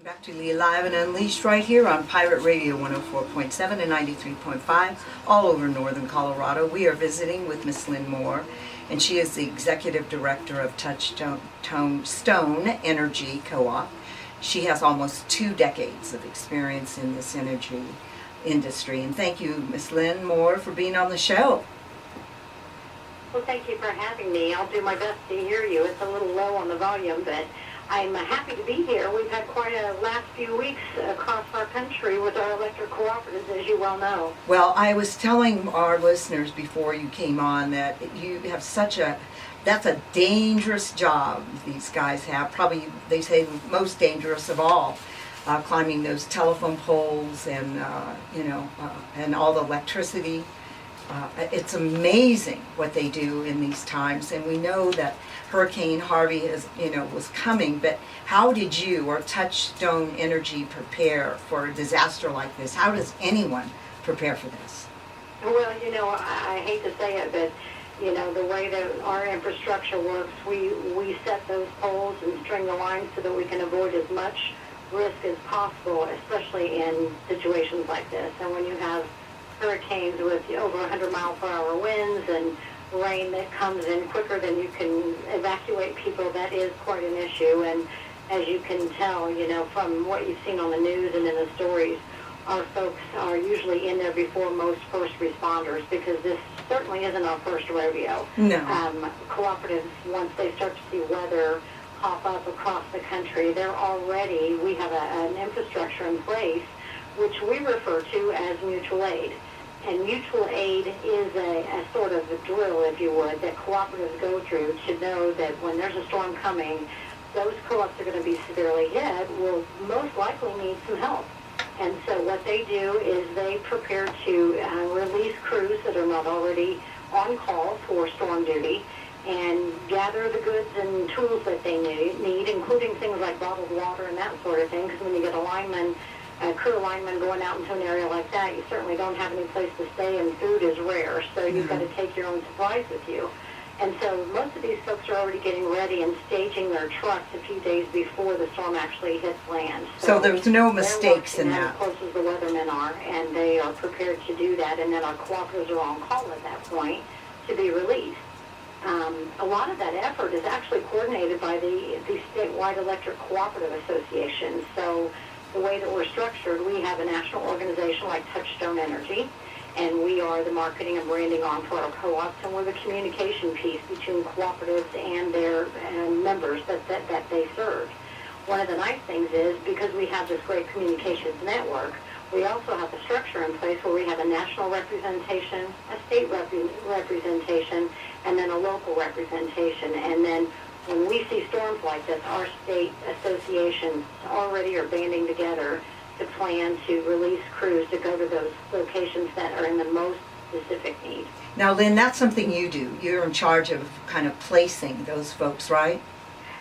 Back to Lee Live and Unleashed right here on Pirate Radio 104.7 and 93.5 all over northern Colorado. We are visiting with Miss Lynn Moore, and she is the Executive Director of Touchstone Energy Co-op. She has almost 2 decades of experience in this energy industry. And thank you, Miss Lynn Moore, for being on the show. Well, thank you for having me. I'll do my best to hear you. It's a little low on the volume, but I'm happy to be here. We've had quite a last few weeks across our country with our electric cooperatives, as you well know. Well, I was telling our listeners before you came on that you have that's a dangerous job these guys have. Probably, they say, the most dangerous of all. Climbing those telephone poles and, and all the electricity. It's amazing what they do in these times, and we know that Hurricane Harvey was coming, but how did you or Touchstone Energy prepare for a disaster like this? How does anyone prepare for this? Well, I hate to say it, but the way that our infrastructure works, we set those poles and string the lines so that we can avoid as much risk as possible, especially in situations like this. And when you have hurricanes with over 100-mile-per-hour winds and rain that comes in quicker than you can evacuate people, that is quite an issue. And as you can tell, from what you've seen on the news and in the stories, our folks are usually in there before most first responders, because this certainly isn't our first rodeo. No. Cooperatives, once they start to see weather pop up across the country, we have an infrastructure in place which we refer to as mutual aid. And mutual aid is a sort of a drill, if you would, that cooperatives go through to know that when there's a storm coming, those co-ops are going to be severely hit, will most likely need some help. And so what they do is they prepare to release crews that are not already on call for storm duty and gather the goods and tools that they need, including things like bottled water and that sort of thing, because when you get a crew lineman going out into an area like that, you certainly don't have any place to stay, and food is rare, so you've got to take your own supplies with you. And so most of these folks are already getting ready and staging their trucks a few days before the storm actually hits land. So there's no mistakes in that. As close as the weathermen are, and they are prepared to do that, and then our cooperatives are on call at that point to be released. A lot of that effort is actually coordinated by the statewide electric cooperative associations. So the way that we're structured, we have a national organization like Touchstone Energy, and we are the marketing and branding arm for our co-ops, and we're the communication piece between cooperatives and their members that they serve. One of the nice things is, because we have this great communications network, we also have a structure in place where we have a national representation, a state representation, and then a local representation. And then when we see storms like this, our state associations already are banding together to plan to release crews to go to those locations that are in the most specific need. Now, Lynn, that's something you do. You're in charge of kind of placing those folks, right?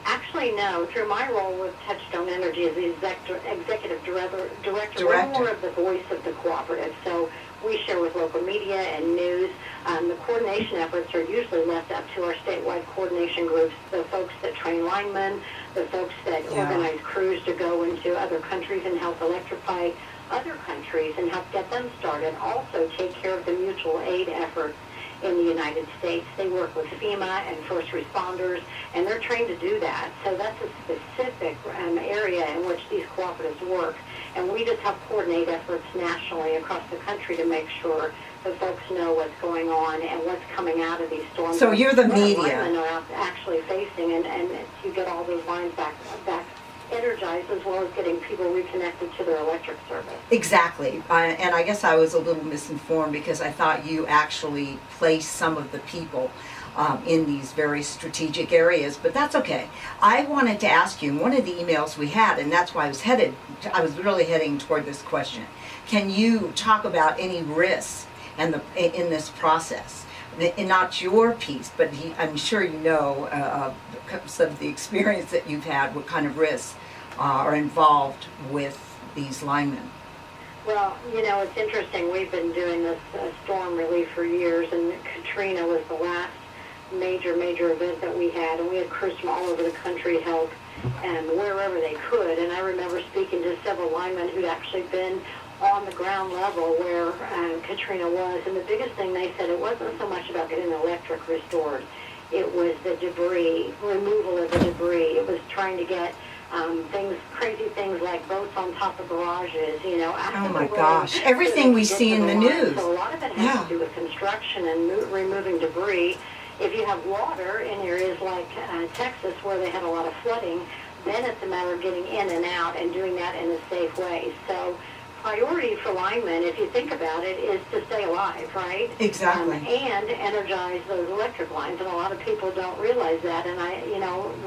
Actually, no. Through my role with Touchstone Energy as the executive director, we're more of the voice of the cooperative. So we share with local media and news. The coordination efforts are usually left up to our statewide coordination groups, the folks that train linemen, the folks that organize crews to go into other countries and help electrify other countries and help get them started. Also take care of the mutual aid efforts in the United States. They work with FEMA and first responders, and they're trained to do that. So that's a specific area in which these cooperatives work. And we just help coordinate efforts nationally across the country to make sure that folks know what's going on and what's coming out of these storms. So you're the media. Linemen are actually facing, and you get all those lines back energized, as well as getting people reconnected to their electric service. Exactly. And I guess I was a little misinformed because I thought you actually placed some of the people in these very strategic areas, but that's okay. I wanted to ask you, in one of the emails we had, and that's why I was really heading toward this question. Can you talk about any risks in this process? And not your piece, but I'm sure you know some of the experience that you've had, what kind of risks are involved with these linemen. Well, it's interesting. We've been doing this storm relief for years, and Katrina was the last major event that we had, and we had crews from all over the country help and wherever they could. And I remember speaking to several linemen who'd actually been on the ground level where Katrina was, and the biggest thing they said, it wasn't so much about getting the electric restored. It was the debris, removal of the debris. It was trying to get crazy things like boats on top of garages, Oh my gosh, everything we see in the news. So a lot of it has to do with construction and removing debris. If you have water in areas like Texas where they had a lot of flooding, then it's a matter of getting in and out and doing that in a safe way. So priority for linemen, if you think about it, is to stay alive, right? Exactly. And energize those electric lines, and a lot of people don't realize that. And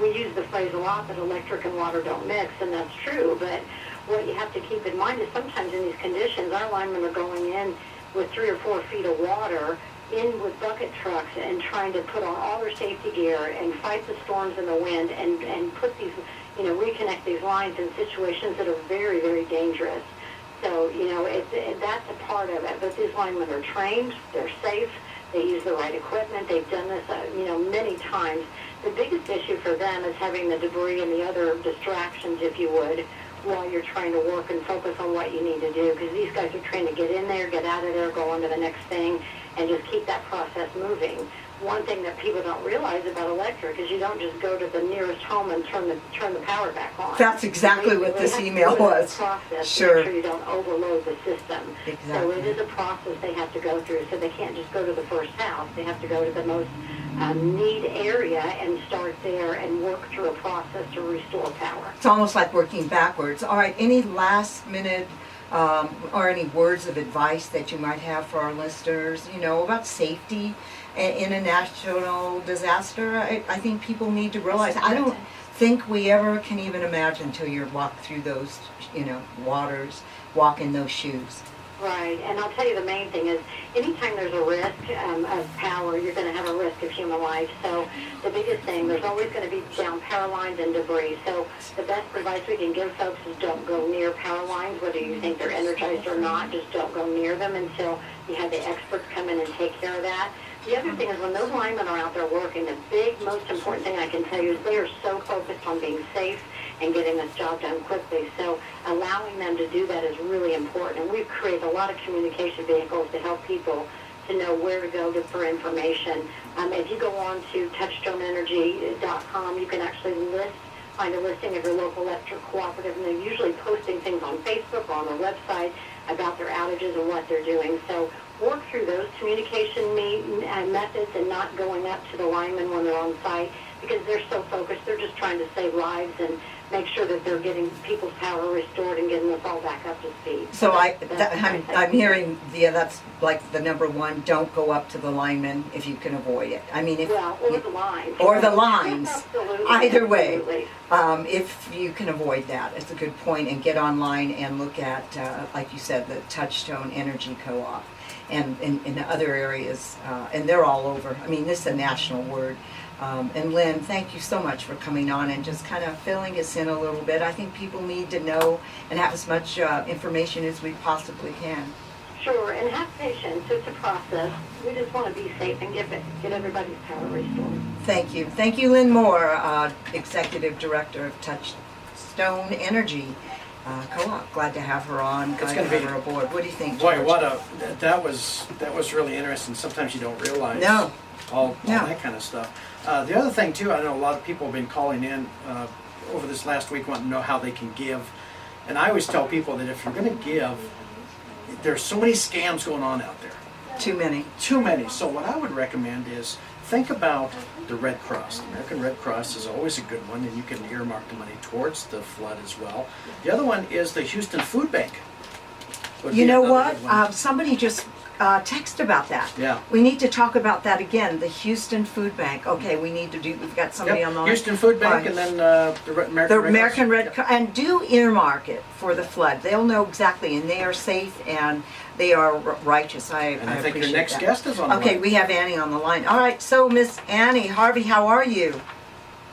we use the phrase a lot that electric and water don't mix, and that's true. But what you have to keep in mind is sometimes in these conditions, our linemen are going in with 3 or 4 feet of water in with bucket trucks and trying to put on all their safety gear and fight the storms and the wind and put these, reconnect these lines in situations that are very, very dangerous. So, that's a part of it. But these linemen are trained, they're safe, they use the right equipment, they've done this, many times. The biggest issue for them is having the debris and the other distractions, if you would, while you're trying to work and focus on what you need to do. Because these guys are trained to get in there, get out of there, go on to the next thing, and just keep that process moving. One thing that people don't realize about electric is you don't just go to the nearest home and turn the power back on. That's exactly what this email was. Sure. Make sure you don't overload the system. Exactly. So it is a process they have to go through. So they can't just go to the first house. They have to go to the most need area and start there and work through a process to restore power. It's almost like working backwards. All right, any last minute or any words of advice that you might have for our listeners, about safety in a national disaster? I think people need to realize, I don't think we ever can even imagine until you're walked through those, waters, walk in those shoes. Right, and I'll tell you the main thing is anytime there's a risk of power, you're going to have a risk of human life. So the biggest thing, there's always going to be down power lines and debris. So the best advice we can give folks is don't go near power lines, whether you think they're energized or not. Just don't go near them until you have the experts come in and take care of that. The other thing is when those linemen are out there working, the most important thing I can tell you is they are so focused on being safe and getting this job done quickly. So allowing them to do that is really important. And we've created a lot of communication vehicles to help people to know where to go for information. If you go on to touchstoneenergy.com, you can actually find a listing of your local electric cooperative, and they're usually posting things on Facebook or on their website about their outages and what they're doing. So work through those communication methods and not going up to the linemen when they're on site, because they're so focused. They're just trying to save lives and make sure that they're getting people's power restored and getting us all back up to speed. So I'm hearing, that's like the number one, don't go up to the linemen if you can avoid it. I mean, or the lines. Or the lines. Absolutely. Either way. Absolutely. If you can avoid that, it's a good point, and get online and look at, like you said, the Touchstone Energy Co-op. And in other areas, and they're all over. I mean, this is a national word. And Lynn, thank you so much for coming on and just kind of filling us in a little bit. I think people need to know and have as much information as we possibly can. Sure, and have patience. It's a process. We just want to be safe and get everybody's power restored. Thank you. Thank you, Lynn Moore, Executive Director of Touchstone Energy Co-op. Glad to have her on. Glad to have her aboard. What do you think, George? Boy, that was really interesting. Sometimes you don't realize all that kind of stuff. The other thing too, I know a lot of people have been calling in over this last week wanting to know how they can give, and I always tell people that if you're going to give, there's so many scams going on out there. Too many. So what I would recommend is think about the Red Cross. The American Red Cross is always a good one, and you can earmark the money towards the flood as well. The other one is the Houston Food Bank. You know what? Somebody just text about that. Yeah. We need to talk about that again. The Houston Food Bank. Okay, we've got somebody on the line. Houston Food Bank, and then the American Red Cross. And do earmark it for the flood. They'll know exactly, and they are safe and they are righteous. I think appreciate your next that. guest is on the line. Okay, we have Annie on the line. All right, so Miss Annie, Harvey, how are you?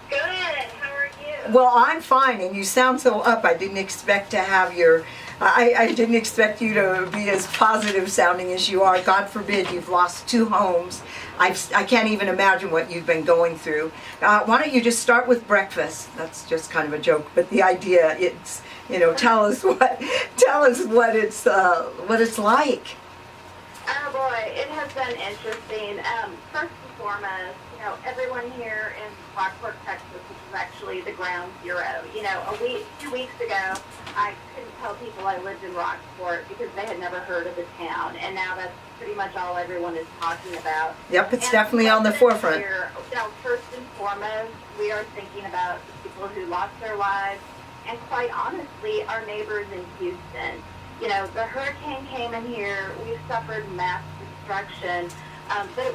Good. How are you? Well, I'm fine, and you sound so up. I didn't expect to have your I didn't expect you to be as positive sounding as you are. God forbid you've lost 2 homes. I can't even imagine what you've been going through. Why don't you just start with breakfast? That's just kind of a joke, but the idea, it's, tell us what it's like. Oh boy, it has been interesting. First and foremost, everyone here in Rockport, Texas, which is actually the ground zero. 2 weeks ago, I couldn't tell people I lived in Rockport because they had never heard of the town, and now that's pretty much all everyone is talking about. Yep, it's definitely on the forefront. Here, first and foremost, we are thinking about the people who lost their lives, and quite honestly, our neighbors in Houston. The hurricane came in here. We've suffered mass destruction, but I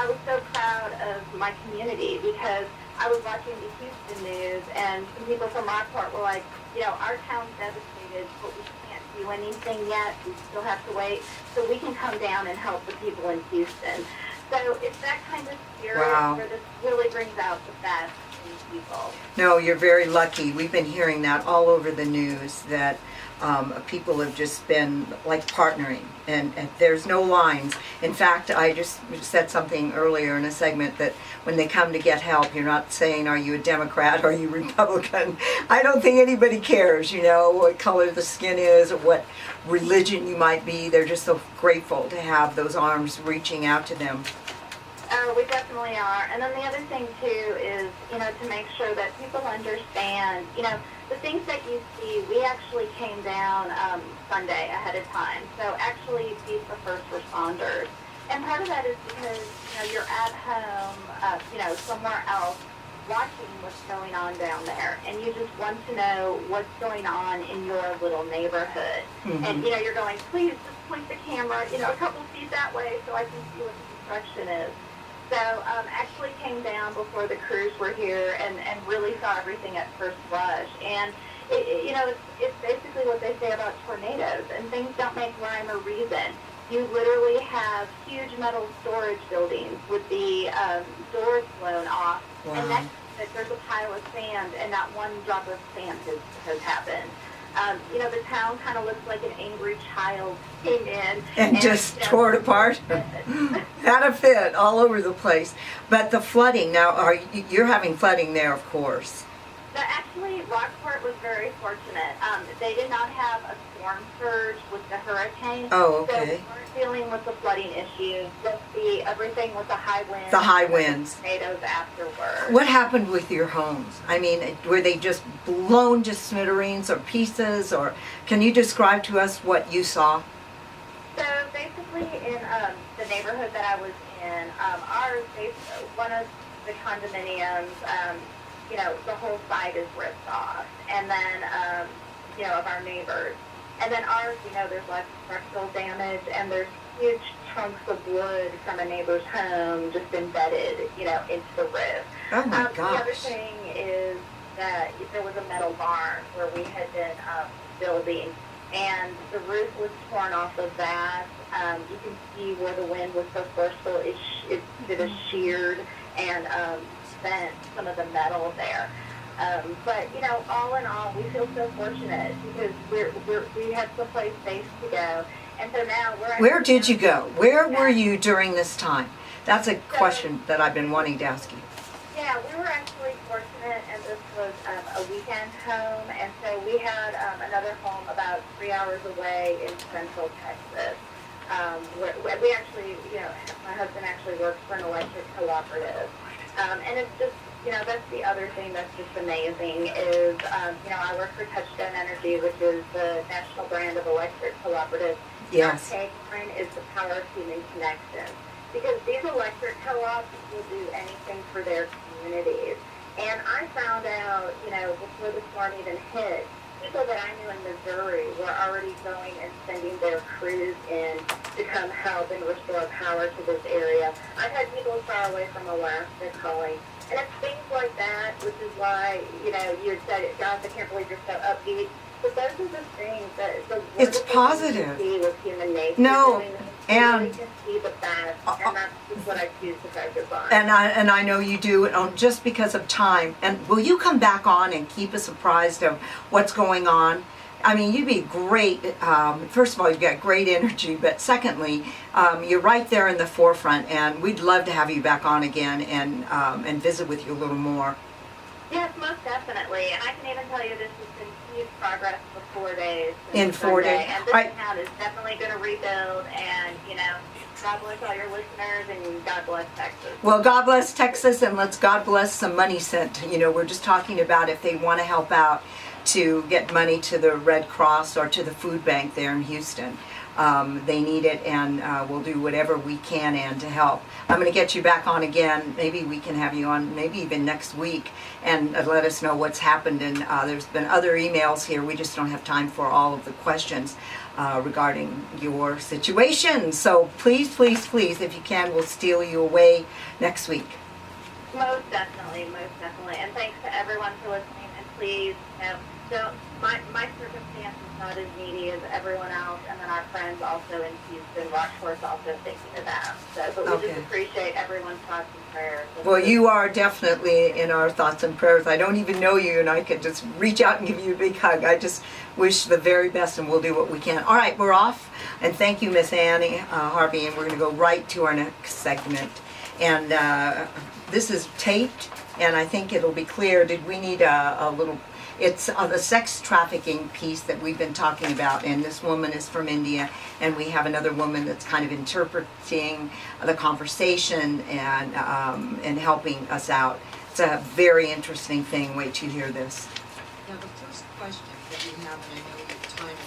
was so proud of my community because I was watching the Houston news, and some people from Rockport were like, our town's devastated, but we can't do anything yet. We still have to wait so we can come down and help the people in Houston. So it's that kind of spirit where this really brings out the best in people. No, you're very lucky. We've been hearing that all over the news, that people have just been like partnering, and there's no lines. In fact, I just said something earlier in a segment that when they come to get help, you're not saying, are you a Democrat, are you Republican? I don't think anybody cares, what color the skin is or what religion you might be. They're just so grateful to have those arms reaching out to them. Oh, we definitely are. And then the other thing, too, is, to make sure that people understand, the things that you see, we actually came down Sunday ahead of time. So actually see the first responders. And part of that is because, you're at home, somewhere else, watching what's going on down there. And you just want to know what's going on in your little neighborhood. Mm-hmm. And, you're going, please just point the camera, a couple feet that way so I can see what the construction is. So actually came down before the crews were here and really saw everything at first blush. And, it's basically what they say about tornadoes. And things don't make rhyme or reason. You literally have huge metal storage buildings with the doors blown off. Wow. And next to it, there's a pile of sand, and not one drop of sand has happened. The town kind of looks like an angry child came in and just tore it apart. Had a fit all over the place. But the flooding now, you're having flooding there, of course. So actually, Rockport was very fortunate. They did not have a storm surge with the hurricane. Oh, okay. So we weren't dealing with the flooding issues, just everything with the high winds. The high winds. Tornadoes afterward. What happened with your homes? I mean, were they just blown to smithereens or pieces, or can you describe to us what you saw? So basically, in the neighborhood that I was in, ours, one of the condominiums, the whole side is ripped off, and then, of our neighbors. And then ours, there's lots of structural damage, and there's huge chunks of wood from a neighbor's home just embedded, into the roof. Oh my gosh. The other thing is that there was a metal barn where we had been building, and the roof was torn off of that. You can see where the wind was so forceful, it did a sheared and spent some of the metal there. But all in all, we feel so fortunate because we had someplace safe to go, and so now we're. Where did you go? Where were you during this time? That's a question that I've been wanting to ask you. Yeah, we were actually fortunate, and this was a weekend home, and so we had another home about 3 hours away in Central Texas. Where we actually, my husband actually works for an electric cooperative, and it's just. That's the other thing that's just amazing is, I work for Touchstone Energy, which is the national brand of electric cooperative. Yes. Our tagline is the power of human connection. Because these electric co-ops will do anything for their communities. And I found out, before the storm even hit, people that I knew in Missouri were already going and sending their crews in to come help and restore power to this area. I've had people far away from Alaska calling. And it's things like that, which is why, you had said, gosh, I can't believe you're so upbeat. But those are the things that it's positive. See with human nature. No, and you can see the best, and that's just what I choose to focus on. And I know you do, just because of time. And will you come back on and keep us apprised of what's going on? I mean, you'd be great. First of all, you've got great energy, but secondly, you're right there in the forefront, and we'd love to have you back on again and visit with you a little more. Yes, most definitely. And I can even tell you this has been huge progress for 4 days. In 4 days. And this town is definitely going to rebuild, and, you know, God bless all your listeners, and God bless Texas. Well, God bless Texas, and let's God bless some money sent. You know, we're just talking about if they want to help out to get money to the Red Cross or to the food bank there in Houston. They need it, and we'll do whatever we can and to help. I'm going to get you back on again. Maybe we can have you on maybe even next week and let us know what's happened. And there's been other emails here. We just don't have time for all of the questions regarding your situation. So please, please, please, if you can, we'll steal you away next week. Most definitely, most definitely. And thanks to everyone for listening. And please, you know, my circumstance is not as needy as everyone else, and then our friends also in Houston, Rockport's also thinking of them. So, but we just appreciate everyone's thoughts and prayers. Well, you are definitely in our thoughts and prayers. I don't even know you, and I could just reach out and give you a big hug. I just wish the very best, and we'll do what we can. All right, we're off, and thank you, Miss Annie Harvey, and we're going to go right to our next segment. And this is taped, and I think it'll be clear. Did we need a little... It's the sex trafficking piece that we've been talking about, and this woman is from India, and we have another woman that's kind of interpreting the conversation and helping us out. It's a very interesting thing. Wait till you hear this. Now, the first question that we have, and I know your time is